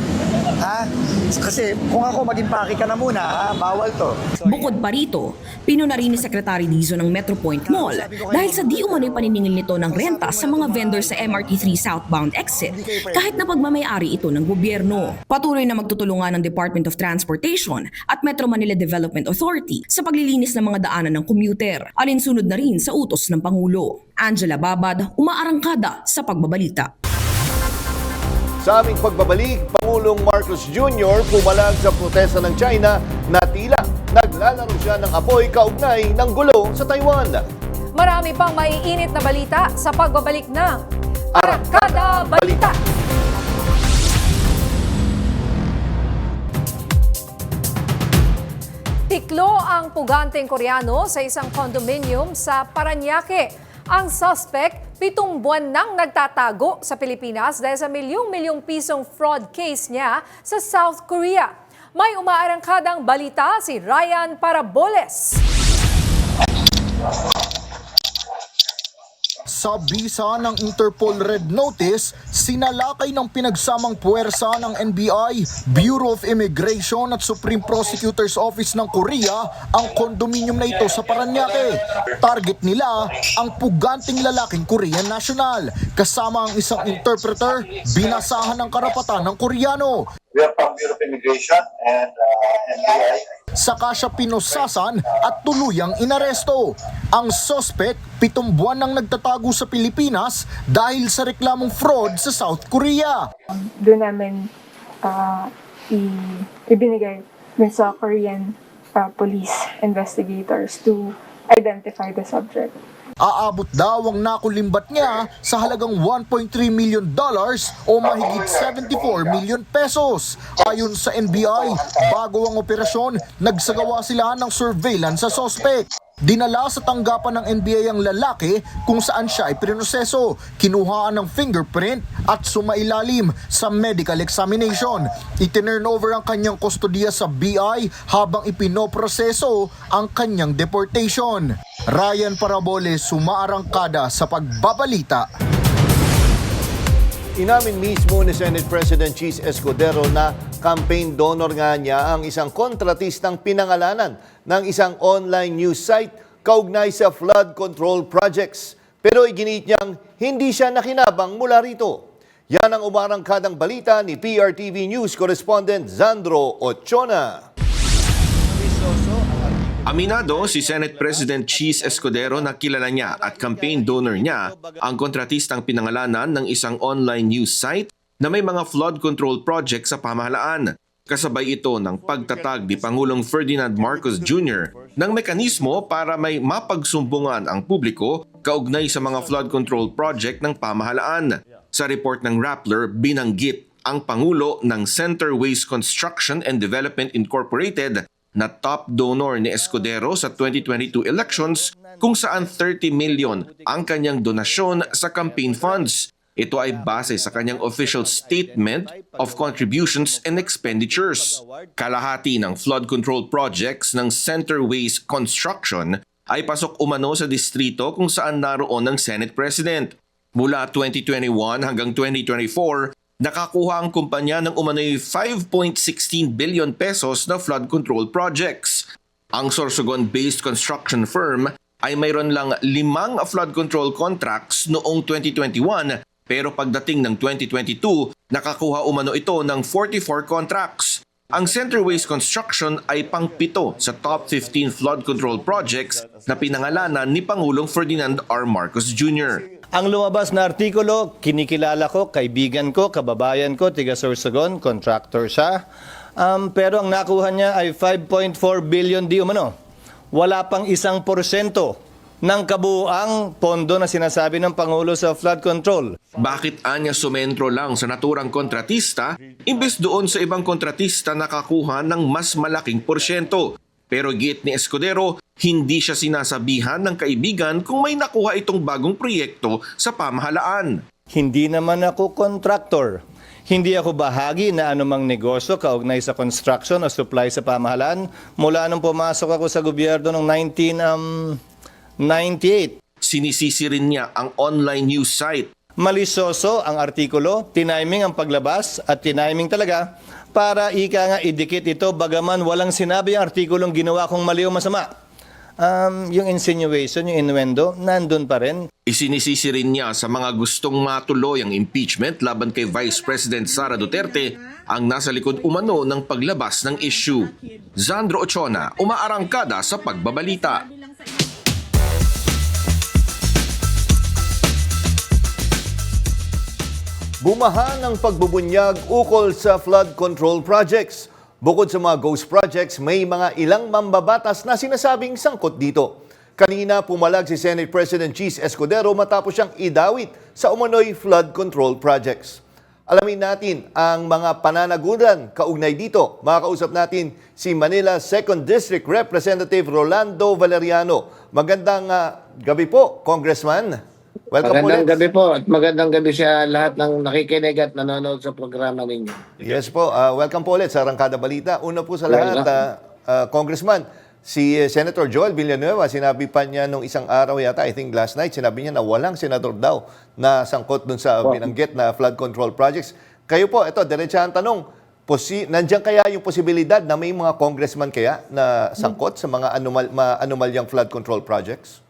Kasi kung ako maging paki ka na muna, bawal to. Bukod pa rito, pinuna rin ni Secretary Dizon ng Metropoint Mall dahil sa di umano'y paniningil nito ng renta sa mga vendor sa MRT3 southbound exit kahit na pagmamayari ito ng gobyerno. Patuloy na magtutulungan ng Department of Transportation at Metro Manila Development Authority sa paglilinis ng mga daanan ng commuter, alinsunod na rin sa utos ng Pangulo. Angela Babad, umaarangkada sa pagbabalita. Sa aming pagbabalik, Pangulong Marcos Jr. pumalag sa protesta ng China na tila naglalaro siya ng apoy kaugnay ng gulo sa Taiwan. Marami pang maiinit na balita sa pagbabalik ng Arangkada Balita. Tiklo ang puganteng Koreano sa isang condominium sa Parañaque. Ang suspect, 7 buwan nang nagtatago sa Pilipinas dahil sa milyong-milyong pisong fraud case niya sa South Korea. May umaarangkadang balita si Ryan Paraboles. Sa bisa ng Interpol Red Notice, sinalakay ng pinagsamang puwersa ng NBI, Bureau of Immigration at Supreme Prosecutor's Office ng Korea ang kondominium na ito sa Parañaque. Target nila ang puganting lalaking Korean national. Kasama ang isang interpreter, binasahan ng karapatan ng Koreano. We are from Bureau of Immigration and NBI. Saka siya pinusasan at tuluyang inaresto. Ang suspect, 7 buwan nang nagtatago sa Pilipinas dahil sa reklamong fraud sa South Korea. Doon namin ibinigay dun sa Korean police investigators to identify the subject. Aabot daw ang nakulimbat niya sa halagang $1.3 million o mahigit 74 million pesos. Ayon sa NBI, bago ang operasyon, nagsagawa sila ng surveillance sa suspect. Dinala sa tanggapan ng NBI ang lalaki kung saan siya ay prinoseso, kinuhaan ng fingerprint at sumailalim sa medical examination. Itinurn over ang kanyang kustodiya sa BI habang ipinoproseso ang kanyang deportation. Ryan Paraboles, sumaarangkada sa pagbabalita. Inamin mismo ni Senate President Cheese Escudero na campaign donor nga niya ang isang kontratistang pinangalanan ng isang online news site kaugnay sa flood control projects. Pero iginiit niyang hindi siya nakinabang mula rito. Yan ang umarangkadang balita ni PRTV News correspondent Zandro Ochona. Aminado si Senate President Cheese Escudero na kilala niya at campaign donor niya ang kontratistang pinangalanan ng isang online news site na may mga flood control project sa pamahalaan. Kasabay ito ng pagtatag ni Pangulong Ferdinand Marcos Jr. ng mekanismo para may mapagsumbungan ang publiko kaugnay sa mga flood control project ng pamahalaan. Sa report ng Rappler, binanggit ang Pangulo ng Centerways Construction and Development Incorporated na top donor ni Escudero sa 2022 elections kung saan 30 million ang kanyang donasyon sa campaign funds. Ito ay base sa kanyang official statement of contributions and expenditures. Kalahati ng flood control projects ng Centerways Construction ay pasok umano sa distrito kung saan naroon ng Senate President. Mula 2021 hanggang 2024, nakakuha ang kumpanya ng umano'y 5.16 billion pesos na flood control projects. Ang Sorsogon-based construction firm ay mayroon lang 5 flood control contracts noong 2021 pero pagdating ng 2022, nakakuha umano ito ng 44 contracts. Ang Centerways Construction ay pang-7 sa top 15 flood control projects na pinangalanan ni Pangulong Ferdinand R. Marcos Jr. Ang lumabas na artikulo, kinikilala ko, kaibigan ko, kababayan ko, tiga Sorsogon, contractor siya. Pero ang nakuha niya ay 5.4 billion di umano. Wala pang 1% ng kabuuang pondo na sinasabi ng Pangulo sa flood control. Bakit anya sumentro lang sa naturang kontratista, imbes doon sa ibang kontratista nakakuha ng mas malaking porsyento? Pero giit ni Escudero, hindi siya sinasabihan ng kaibigan kung may nakuha itong bagong proyekto sa pamahalaan. Hindi naman ako contractor. Hindi ako bahagi na anumang negosyo kaugnay sa construction o supply sa pamahalaan mula nung pumasok ako sa gobyerno noong 1998. Sinisisi rin niya ang online news site. Malisoso ang artikulo, tiniming ang paglabas at tiniming talaga para ika nga idikit ito bagaman walang sinabi ang artikulong ginawa kong mali o masama. Yung insinuation, yung innuendo, nandun pa rin. Isinisisi rin niya sa mga gustong matuloy ang impeachment laban kay Vice President Sara Duterte ang nasa likod umano ng paglabas ng issue. Zandro Ochona, umaarangkada sa pagbabalita. Bumaha ng pagbubunyag ukol sa flood control projects. Bukod sa mga ghost projects, may mga ilang mambabatas na sinasabing sangkot dito. Kanina pumalag si Senate President Cheese Escudero matapos siyang idawit sa umano'y flood control projects. Alamin natin ang mga pananagutan kaugnay dito. Makakausap natin si Manila 2nd District Representative Rolando Valeriano. Magandang gabi po, Congressman. Welcome magandang ulit. gabi po at magandang gabi sa lahat ng nakikinig at nanonood sa programa ninyo. Yes po, welcome po ulit sa Arangkada Balita. Una po sa lahat, Congressman, si Senator Joel Villanueva, sinabi pa niya nung isang araw yata, I think last night, sinabi niya na walang senador daw na sangkot dun sa binanggit na flood control projects. Kayo po, ito, diretsahan tanong, nandiyan kaya yung posibilidad na may mga congressman kaya na sangkot sa mga anomalyang flood control projects?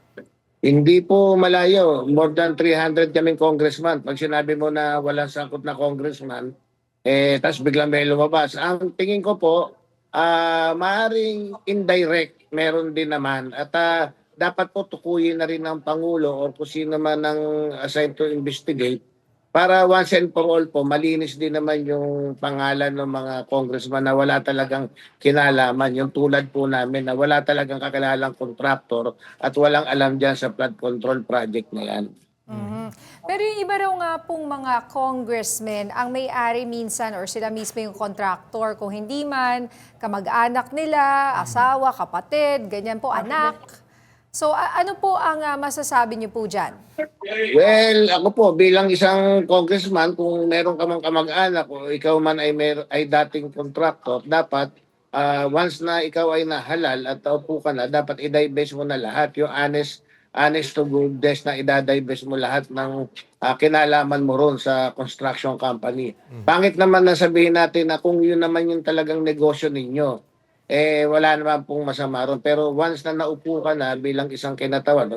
Hindi po malayo. More than 300 kaming congressman. Pag sinabi mo na walang sangkot na congressman, tapos biglang may lumabas. Ang tingin ko po, maaaring indirect, meron din naman. At dapat po tukuyin na rin ng Pangulo o kung sino man ang assigned to investigate para once and for all po, malinis din naman yung pangalan ng mga congressman na wala talagang kinalaman. Yung tulad po namin na wala talagang kakilalang contractor at walang alam dyan sa flood control project na yan. Pero yung iba raw nga pong mga congressmen, ang may-ari minsan or sila mismo yung contractor, kung hindi man, kamag-anak nila, asawa, kapatid, ganyan po, anak. So ano po ang masasabi niyo po dyan? Well, ako po bilang isang congressman, kung meron ka mang kamag-anak o ikaw man ay dating contractor, dapat once na ikaw ay nahalal at upo ka na, dapat i-divest mo na lahat. Yung honest to goodness na i-divest mo lahat ng kinalaman mo ron sa construction company. Pangit naman na sabihin natin na kung yun naman yung talagang negosyo ninyo, wala naman pong masama ron. Pero once na naupo ka na bilang isang kinatawan,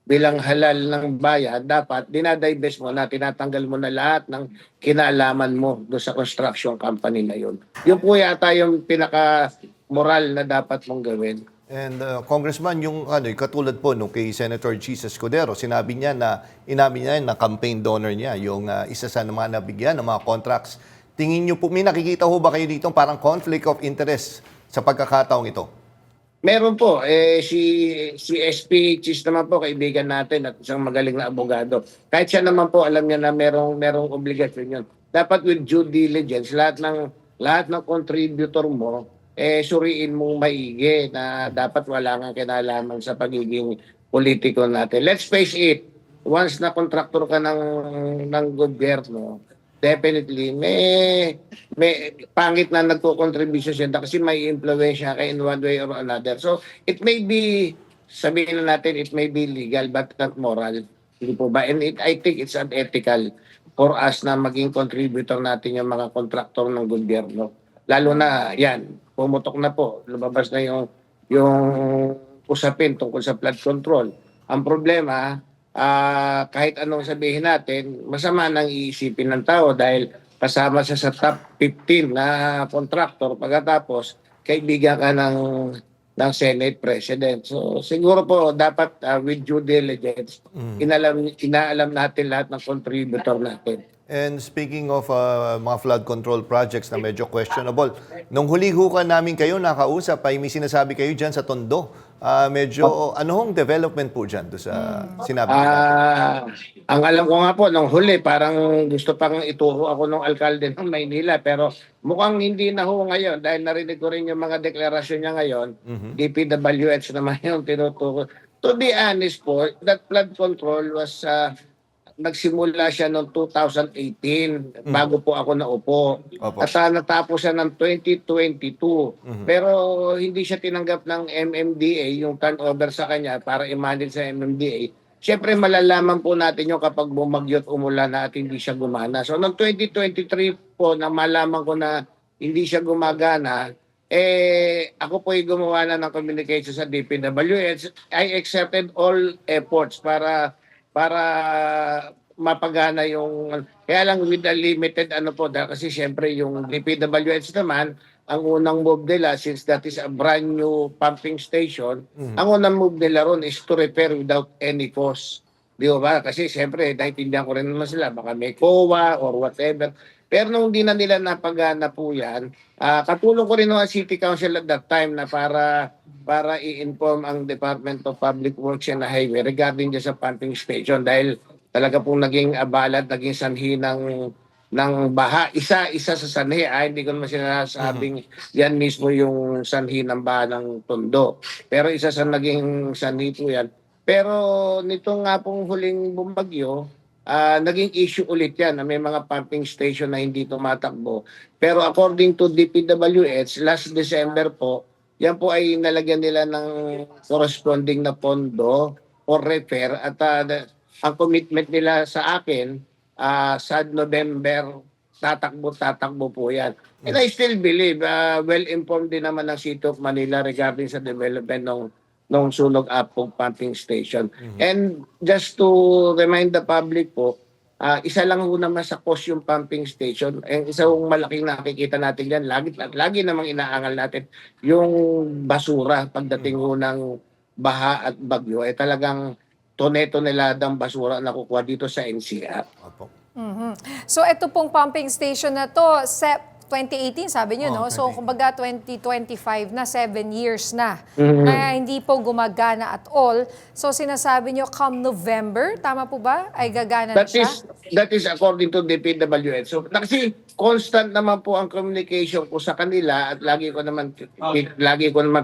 bilang halal ng bayan, dapat dinadivest mo na, tinatanggal mo na lahat ng kinalaman mo doon sa construction company na yun. Yun po yata yung pinaka-moral na dapat mong gawin. And Congressman, yung katulad po nung kay Senator Cheese Escudero, sinabi niya na inamin niya na campaign donor niya, yung isa sa mga nabigyan ng mga contracts. Tingin niyo po, may nakikita ho ba kayo dito parang conflict of interest sa pagkakataong ito? Meron po. Si SP Cheese naman po, kaibigan natin at isang magaling na abogado. Kahit siya naman po, alam niya na merong obligasyon yun. Dapat with due diligence, lahat ng contributor mo, suriin mong maigi na dapat wala nga kinalaman sa pagiging politiko natin. Let's face it, once na contractor ka ng gobyerno, definitely may pangit na nagko-contribution siya kasi may influensya ka in one way or another. So it may be, sabihin na natin, it may be legal but not moral. Hindi po ba? And I think it's unethical for us na maging contributor natin yung mga kontraktor ng gobyerno. Lalo na yan, pumutok na po, lumabas na yung usapin tungkol sa flood control. Ang problema, kahit anong sabihin natin, masama nang iisipin ng tao dahil kasama siya sa top 15 na contractor pagkatapos kaibigan ka ng Senate President. So siguro po dapat with due diligence, inaalam natin lahat ng contributor natin. And speaking of mga flood control projects na medyo questionable, nung huli ho ka namin kayo nakausap, ay may sinasabi kayo dyan sa Tondo. Medyo ano hong development po dyan sa sinabi natin? Ang alam ko nga po, nung huli, parang gusto pang ituro ako ng alkalde ng Maynila. Pero mukhang hindi na ho ngayon dahil narinig ko rin yung mga deklarasyon niya ngayon. DPWH naman yung tinuturo. To be honest po, that flood control was nagsimula siya noong 2018 bago po ako naupo. At natapos siya ng 2022. Pero hindi siya tinanggap ng MMDA, yung turnover sa kanya para i-manage sa MMDA. Siyempre malalaman po natin yung kapag bumagyo't umulan na at hindi siya gumana. So noong 2023 po na malaman ko na hindi siya gumagana, ako po ay gumawa na ng communication sa DPWH. I accepted all efforts para mapagana yung, kaya lang with a limited kasi siyempre yung DPWH naman, ang unang move nila, since that is a brand new pumping station, ang unang move nila ron is to repair without any cost. Di ba? Kasi siyempre, naintindihan ko rin naman sila, baka may COA or whatever. Pero nung hindi na nila napagana po yan, katulong ko rin ng City Council at that time na para i-inform ang Department of Public Works and Highway regarding dyan sa pumping station dahil talaga pong naging abala at naging sanhi ng baha. Isa sa sanhi, hindi ko naman sinasabing yan mismo yung sanhi ng baha ng Tondo. Pero isa sa naging sanhi po yan. Pero nito nga pong huling bumagyo, naging issue ulit yan na may mga pumping station na hindi tumatakbo. Pero according to DPWH, last December po, yan po ay nalagyan nila ng corresponding na pondo for repair at ang commitment nila sa akin, sa November, tatakbo po yan. And I still believe, well-informed din naman ng City of Manila regarding sa development ng Sunog Apog pumping station. And just to remind the public po, isa lang ho naman sa cost yung pumping station. Isa hong malaking nakikita natin yan, lagi namang inaangal natin, yung basura pagdating ho ng baha at bagyo, talagang toneladang basura na kukuha dito sa NCR. So ito pong pumping station na to, 2018 sabi niyo, no? So kumbaga 2025 na, 7 years na. Kaya hindi po gumagana at all. So sinasabi niyo come November, tama po ba? Ay gagana na siya? That is according to DPWH. So kasi constant naman po ang communication ko sa kanila at lagi ko naman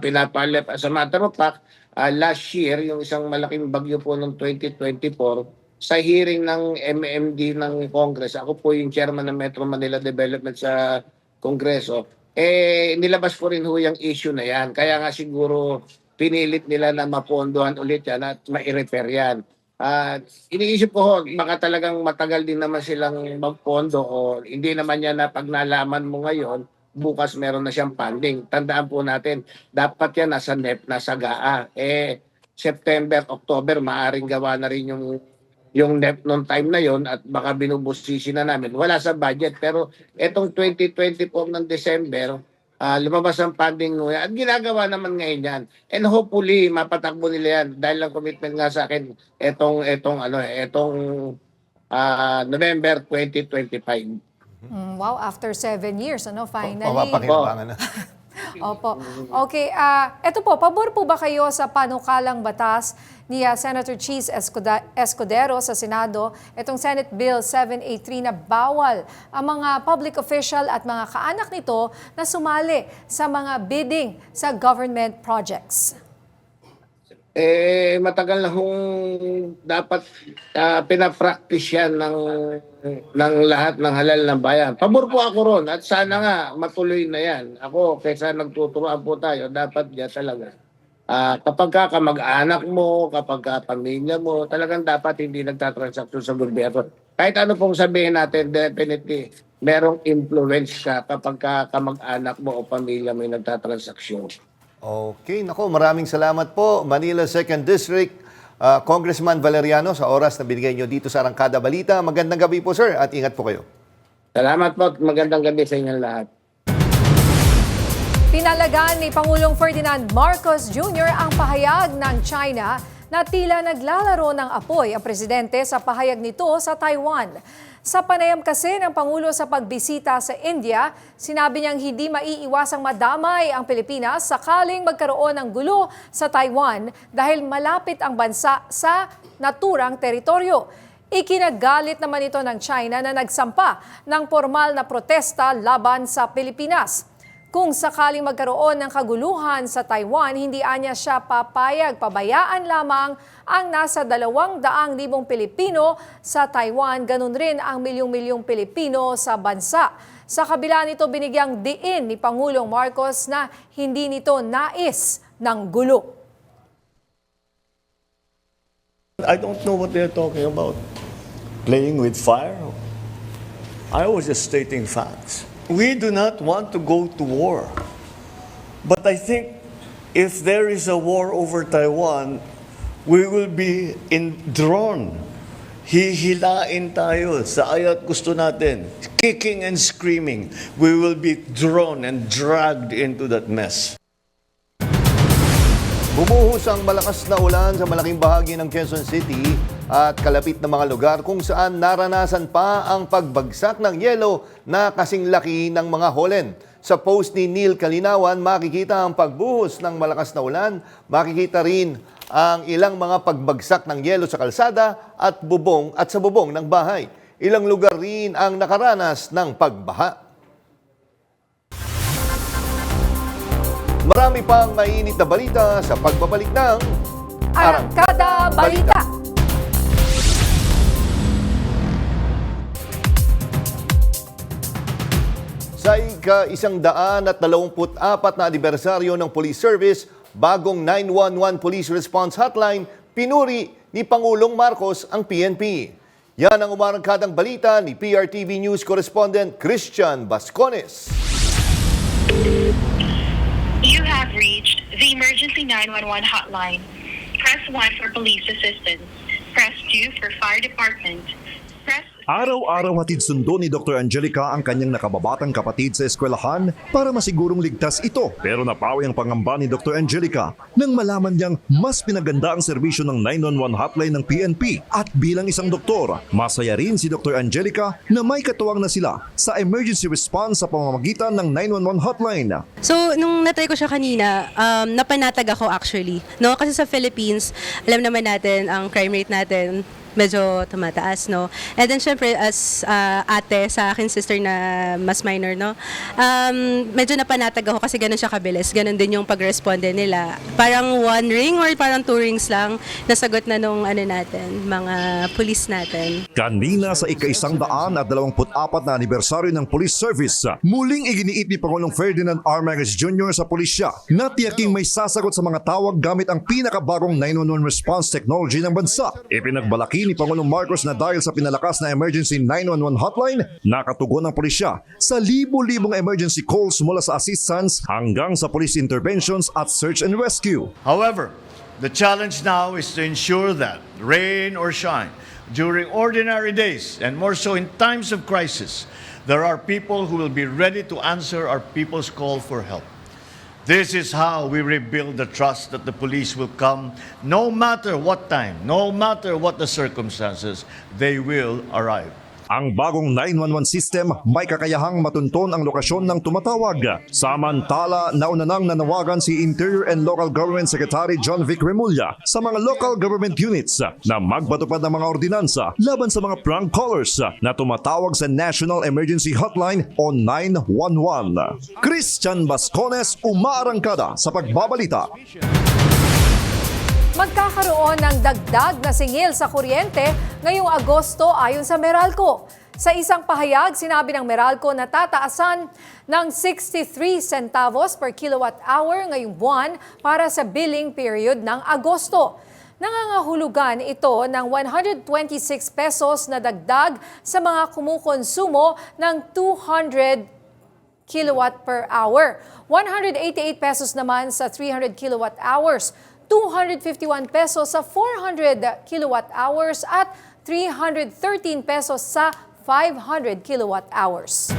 pinapalip. As a matter of fact, last year, yung isang malaking bagyo po noong 2024, sa hearing ng MMD ng Congress, ako po yung chairman ng Metro Manila Development sa Kongreso, nilabas ko rin ho yung issue na yan. Kaya nga siguro pinilit nila na mapondohan ulit yan at ma-repair yan. Iniisip ko ho, baka talagang matagal din naman silang magpondo o hindi naman yan na pag nalaman mo ngayon, bukas meron na siyang funding. Tandaan po natin, dapat yan nasa NEP, nasa GAA. September, October, maaaring gawa na rin yung NEP noong time na yon at baka binubusisi na namin. Wala sa budget. Pero etong 2024 ng December, lumabas ang funding nila at ginagawa naman ngayon yan. And hopefully, mapatakbo nila yan dahil ang commitment nga sa akin etong November 2025. Wow, after 7 years, finally. Mapapakinabangan na. Opo. Okay, eto po, pabor po ba kayo sa panukalang batas ni Senator Cheese Escudero sa Senado, itong Senate Bill 783 na bawal ang mga public official at mga kaanak nito na sumali sa mga bidding sa government projects? Matagal na hong dapat pinapractice yan ng lahat ng halal ng bayan. Pabor po ako ron at sana nga matuloy na yan. Ako, kaysa nagtuturoan po tayo, dapat yan talaga. Kapag kamag-anak mo, kapag pamilya mo, talagang dapat hindi nagtatransaksyon sa gobyerno. Kahit ano pong sabihin natin, definitely, merong influence ka kapag kamag-anak mo o pamilya mo yung nagtatransaksyon. Okay, nako, maraming salamat po. Manila 2nd District, Congressman Valeriano, sa oras na binigay nyo dito sa Arangkada Balita. Magandang gabi po, sir, at ingat po kayo. Salamat po at magandang gabi sa inyong lahat. Pinalagaan ni Pangulong Ferdinand Marcos Jr. ang pahayag ng China na tila naglalaro ng apoy ang presidente sa pahayag nito sa Taiwan. Sa panayam kasi ng Pangulo sa pagbisita sa India, sinabi niyang hindi maiiwasang madamay ang Pilipinas sakaling magkaroon ng gulo sa Taiwan dahil malapit ang bansa sa naturang teritoryo. Ikinagalit naman ito ng China na nagsampa ng formal na protesta laban sa Pilipinas. Kung sakaling magkaroon ng kaguluhan sa Taiwan, hindi anya siya papayag, pabayaan lamang ang nasa 200,000 Pilipino sa Taiwan, ganun rin ang milyong-milyong Pilipino sa bansa. Sa kabila nito, binigyang diin ni Pangulong Marcos na hindi nito nais ng gulo. I don't know what they're talking about. Playing with fire? I was just stating facts. We do not want to go to war. But I think if there is a war over Taiwan, we will be drawn. Hihilain tayo sa aya't gusto natin. Kicking and screaming. We will be drawn and dragged into that mess. Bumuhos ang malakas na ulan sa malaking bahagi ng Quezon City at kalapit na mga lugar kung saan naranasan pa ang pagbagsak ng yelo na kasing laki ng mga holen. Sa post ni Neil Kalinawan, makikita ang pagbuhos ng malakas na ulan, makikita rin ang ilang mga pagbagsak ng yelo sa kalsada at sa bubong ng bahay. Ilang lugar rin ang nakaranas ng pagbaha. Marami pang mainit na balita sa pagbabalik ng Arangkada Balita. Sa ika-124 na anibersaryo ng Police Service, bagong 911 Police Response Hotline, pinuri ni Pangulong Marcos ang PNP. Yan ang umarangkadang balita ni PRTV News Correspondent Christian Bascones. You have reached the emergency 911 hotline. Press 1 for police assistance. Press 2 for fire department. Press Araw-araw hatid sundo ni Dr. Angelica ang kanyang nakababatang kapatid sa eskwelahan para masigurong ligtas ito. Pero napawi ang pangamba ni Dr. Angelica nang malaman niyang mas pinaganda ang serbisyo ng 911 hotline ng PNP. At bilang isang doktor, masaya rin si Dr. Angelica na may katuwang na sila sa emergency response sa pamamagitan ng 911 hotline. So, nung natry ko siya kanina, napanatag ako actually. No? Kasi sa Philippines, alam naman natin ang crime rate natin medyo tumataas, no? And then, syempre, as ate sa akin sister na mas minor, no? Medyo napanatag ako kasi ganun siya kabilis. Ganun din yung pag-responde nila. Parang 1 ring or parang 2 rings lang nasagot na nung natin, mga police natin. Kanina sa ika-124 na anibersaryo ng Police Service, muling iginiit ni Pangulong Ferdinand R. Marcos Jr. sa pulisya na tiyaking may sasagot sa mga tawag gamit ang pinakabagong 911 response technology ng bansa. Ipinagbalaki ni Pangulong Marcos na dahil sa pinalakas na emergency 911 hotline, nakatugon ang pulisya sa libo-libong emergency calls mula sa assistance hanggang sa police interventions at search and rescue. However, the challenge now is to ensure that, rain or shine, during ordinary days and more so in times of crisis, there are people who will be ready to answer our people's call for help. This is how we rebuild the trust that the police will come, no matter what time, no matter what the circumstances, they will arrive. Ang bagong 911 system may kakayahang matunton ang lokasyon ng tumatawag. Samantala, nauna nang nanawagan si Interior and Local Government Secretary John Vic Remulla sa mga local government units na magpatupad ng mga ordinansa laban sa mga prank callers na tumatawag sa National Emergency Hotline o 911. Christian Bascones, umaarangkada sa pagbabalita. Magkakaroon ng dagdag na singil sa kuryente ngayong Agosto ayon sa Meralco. Sa isang pahayag, sinabi ng Meralco na tataasan ng 63 centavos per kilowatt hour ngayong buwan para sa billing period ng Agosto. Nangangahulugan ito ng 126 pesos na dagdag sa mga kumukonsumo ng 200 kilowatt per hour. 188 pesos naman sa 300 kilowatt hours. 251 pesos sa 400 kilowatt hours at 313 pesos sa 500 kilowatt hours.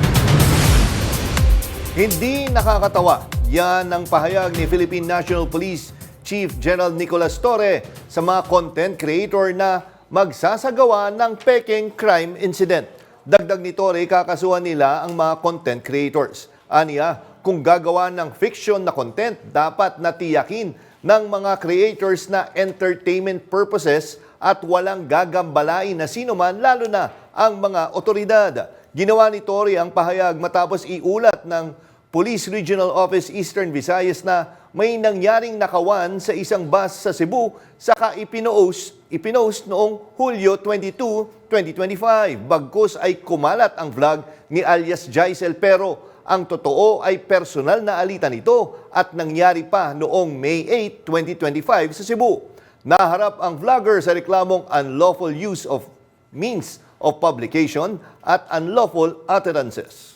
Hindi nakakatawa. Yan ang pahayag ni Philippine National Police Chief General Nicolas Torre sa mga content creator na magsasagawa ng peking crime incident. Dagdag ni Torre, kakasuhan nila ang mga content creators. Aniya, kung gagawa ng fiction na content, dapat natiyakin ng mga creators na entertainment purposes at walang gagambalain na sino man, lalo na ang mga otoridad. Ginawa ni Torre ang pahayag matapos iulat ng Police Regional Office Eastern Visayas na may nangyaring nakawan sa isang bus sa Cebu saka ipinost noong Hulyo 22, 2025. Bagkus ay kumalat ang vlog ni alias Jaisel pero ang totoo ay personal na alitan ito at nangyari pa noong May 8, 2025 sa Cebu. Naharap ang vlogger sa reklamong unlawful use of means of publication at unlawful utterances.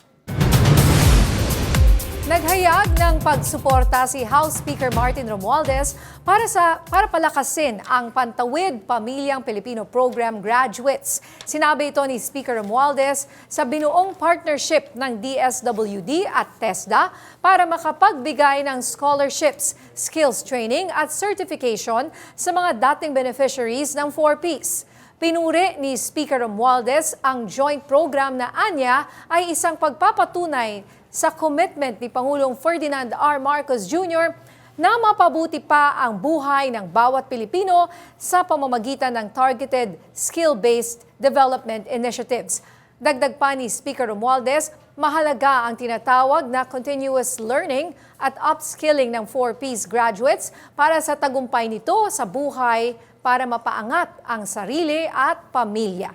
Naghayag ng pagsuporta si House Speaker Martin Romualdez para palakasin ang Pantawid Pamilyang Pilipino Program graduates. Sinabi ito ni Speaker Romualdez sa binuong partnership ng DSWD at TESDA para makapagbigay ng scholarships, skills training at certification sa mga dating beneficiaries ng 4Ps. Pinuri ni Speaker Romualdez ang joint program na anya ay isang pagpapatunay sa commitment ni Pangulong Ferdinand R. Marcos Jr. na mapabuti pa ang buhay ng bawat Pilipino sa pamamagitan ng targeted skill-based development initiatives. Dagdag pa ni Speaker Romualdez, mahalaga ang tinatawag na continuous learning at upskilling ng 4Ps graduates para sa tagumpay nito sa buhay para mapaangat ang sarili at pamilya.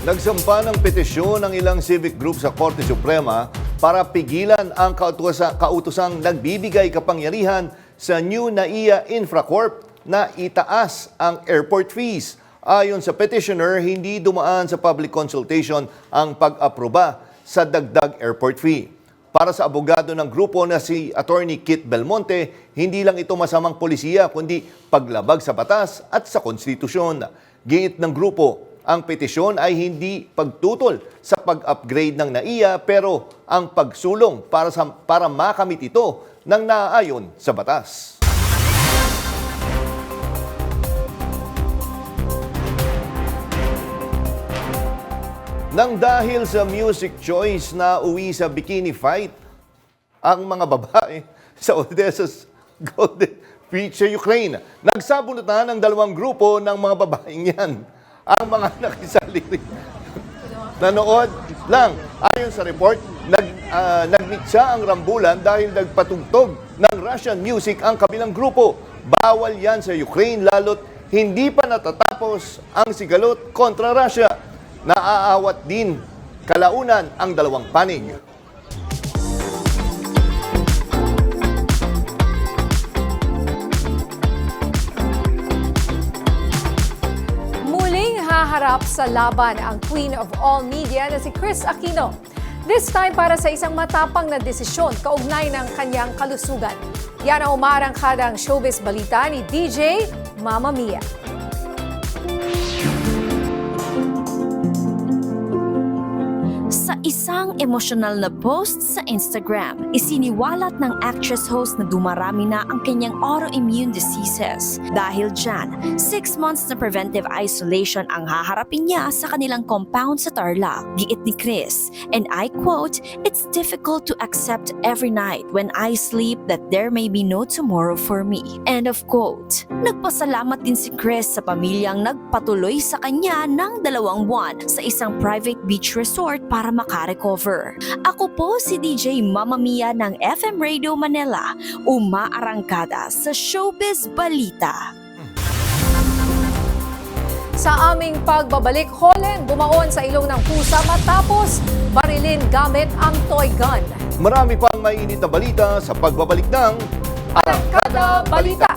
Nagsampa ng petisyon ng ilang civic group sa Korte Suprema para pigilan ang kautusang nagbibigay kapangyarihan sa New NAIA Infracorp na itaas ang airport fees. Ayon sa petitioner, hindi dumaan sa public consultation ang pag-aproba sa dagdag airport fee. Para sa abogado ng grupo na si Attorney Kit Belmonte, hindi lang ito masamang polisiya kundi paglabag sa batas at sa konstitusyon. Giit ng grupo, ang petisyon ay hindi pagtutol sa pag-upgrade ng NAIA pero ang pagsulong para makamit ito ng naaayon sa batas. Nang dahil sa music choice na uwi sa bikini fight, ang mga babae sa Odessa's Golden Beach sa Ukraine, nagsabunutan ng dalawang grupo ng mga babaeng yan. Ang mga nakisali nanood lang. Ayon sa report, nagmitsa ang rambulan dahil nagpatugtog ng Russian music ang kabilang grupo. Bawal yan sa Ukraine lalo't hindi pa natatapos ang sigalot kontra Russia. Naaawat din kalaunan ang dalawang panig. Haharap sa laban ang Queen of All Media na si Chris Aquino. This time para sa isang matapang na desisyon kaugnay ng kanyang kalusugan. Yan ang umarangkadang showbiz balita ni DJ Mama Mia. Sa isang emosyonal na post sa Instagram, isiniwalat ng actress-host na dumarami na ang kanyang autoimmune diseases. Dahil dyan, 6 months na preventive isolation ang haharapin niya sa kanilang compound sa Tarlac. Giit ni Chris, and I quote, "It's difficult to accept every night when I sleep that there may be no tomorrow for me." End of quote. Nagpasalamat din si Chris sa pamilyang nagpatuloy sa kanya ng 2 buwan sa isang private beach resort para makarecover. Ako po si DJ Mama Mia ng FM Radio Manila, umaarangkada sa Showbiz Balita. Sa aming pagbabalik, Holland bumaon sa ilong ng pusa matapos barilin gamit ang toy gun. Marami pang mainit na balita sa pagbabalik ng Arangkada Balita.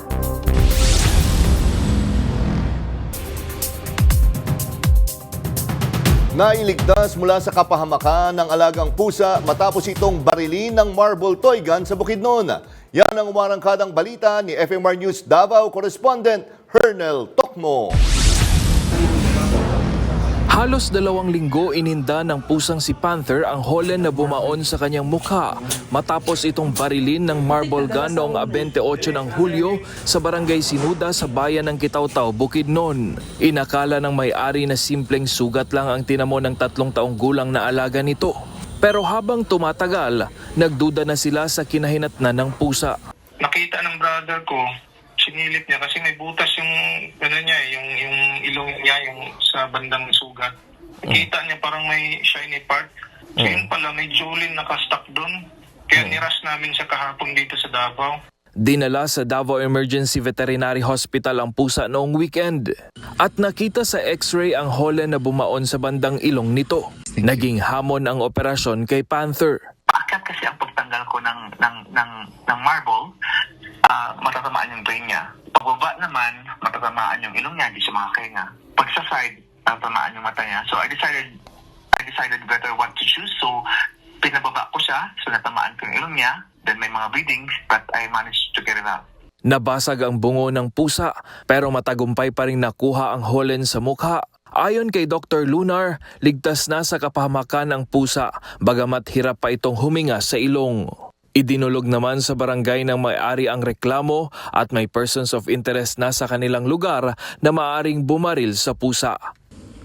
Nailigtas mula sa kapahamakan ng alagang pusa matapos itong barilin ng marble toy gun sa Bukidnon. Yan ang umarangkadang balita ni FMR News Davao correspondent Hernel Tokmo. Halos 2 linggo ininda ng pusang si Panther ang holen na bumaon sa kanyang mukha matapos itong barilin ng marble gun noong 28 ng Hulyo sa barangay Sinuda sa bayan ng Kitaw-Taw, Bukidnon. Inakala ng may-ari na simpleng sugat lang ang tinamo ng 3 taong gulang na alaga nito. Pero habang tumatagal, nagduda na sila sa kinahinatnan ng pusa. Nakita ng brother ko, sinilip niya kasi may butas yung yung ilong niya yung sa bandang sugat. Nakita niya parang may shiny part. So yun pala may Julin nakastock doon. Kaya niras namin sa kahapon dito sa Davao. Dinala sa Davao Emergency Veterinary Hospital ang pusa noong weekend at nakita sa x-ray ang holen na bumaon sa bandang ilong nito. Naging hamon ang operasyon kay Panther. Akat kasi ang pagtanggal ko ng marble, matatamaan yung brain niya. pagbaba naman, matatamaan yung ilong niya, hindi siya makakahinga. Pag sa side, tatamaan yung mata niya. So I decided better what to choose. So pinababa ko siya, so natamaan ko yung ilong niya. Then may mga bleedings, but I managed to get it out. Nabasag ang bungo ng pusa pero matagumpay pa rin nakuha ang holen sa mukha. Ayon kay Dr. Lunar, ligtas na sa kapahamakan ang pusa bagamat hirap pa itong huminga sa ilong. Idinulog naman sa barangay ng may-ari ang reklamo at may persons of interest na sa kanilang lugar na maaring bumaril sa pusa.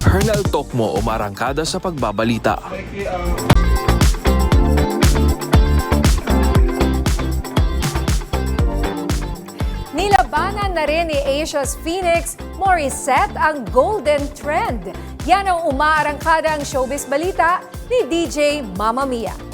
Hernal Tokmo, umarangkada sa pagbabalita. Nilabanan na rin ni Asia's Phoenix Morissette ang golden trend. Yan ang umaarangkada ang showbiz balita ni DJ Mamma Mia.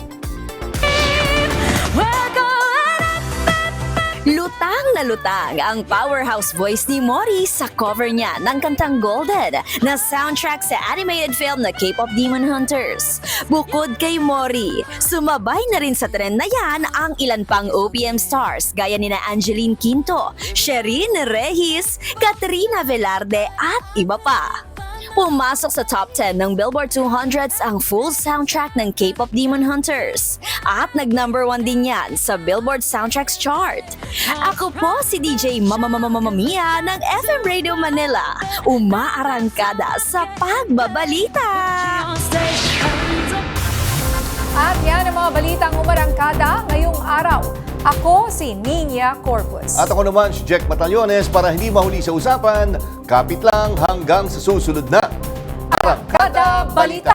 Lutang na lutang ang powerhouse voice ni Mori sa cover niya ng kantang Golden na soundtrack sa animated film na K-pop Demon Hunters. Bukod kay Mori, sumabay na rin sa trend na yan ang ilan pang OPM stars gaya nina Angeline Quinto, Sherin Rehis, Katrina Velarde at iba pa. Pumasok sa top 10 ng Billboard 200s ang full soundtrack ng K-pop Demon Hunters. At nag-number 1 din yan sa Billboard Soundtracks chart. Ako po si DJ Mamma Mia ng FM Radio Manila. Umaarangkada sa pagbabalita. At yan ang mga balitang umarangkada ngayong araw. Ako si Nina Corpus. At ako naman si Jack Batallones. Para hindi mahuli sa usapan, kapit lang hanggang sa susunod na Arangkada Balita.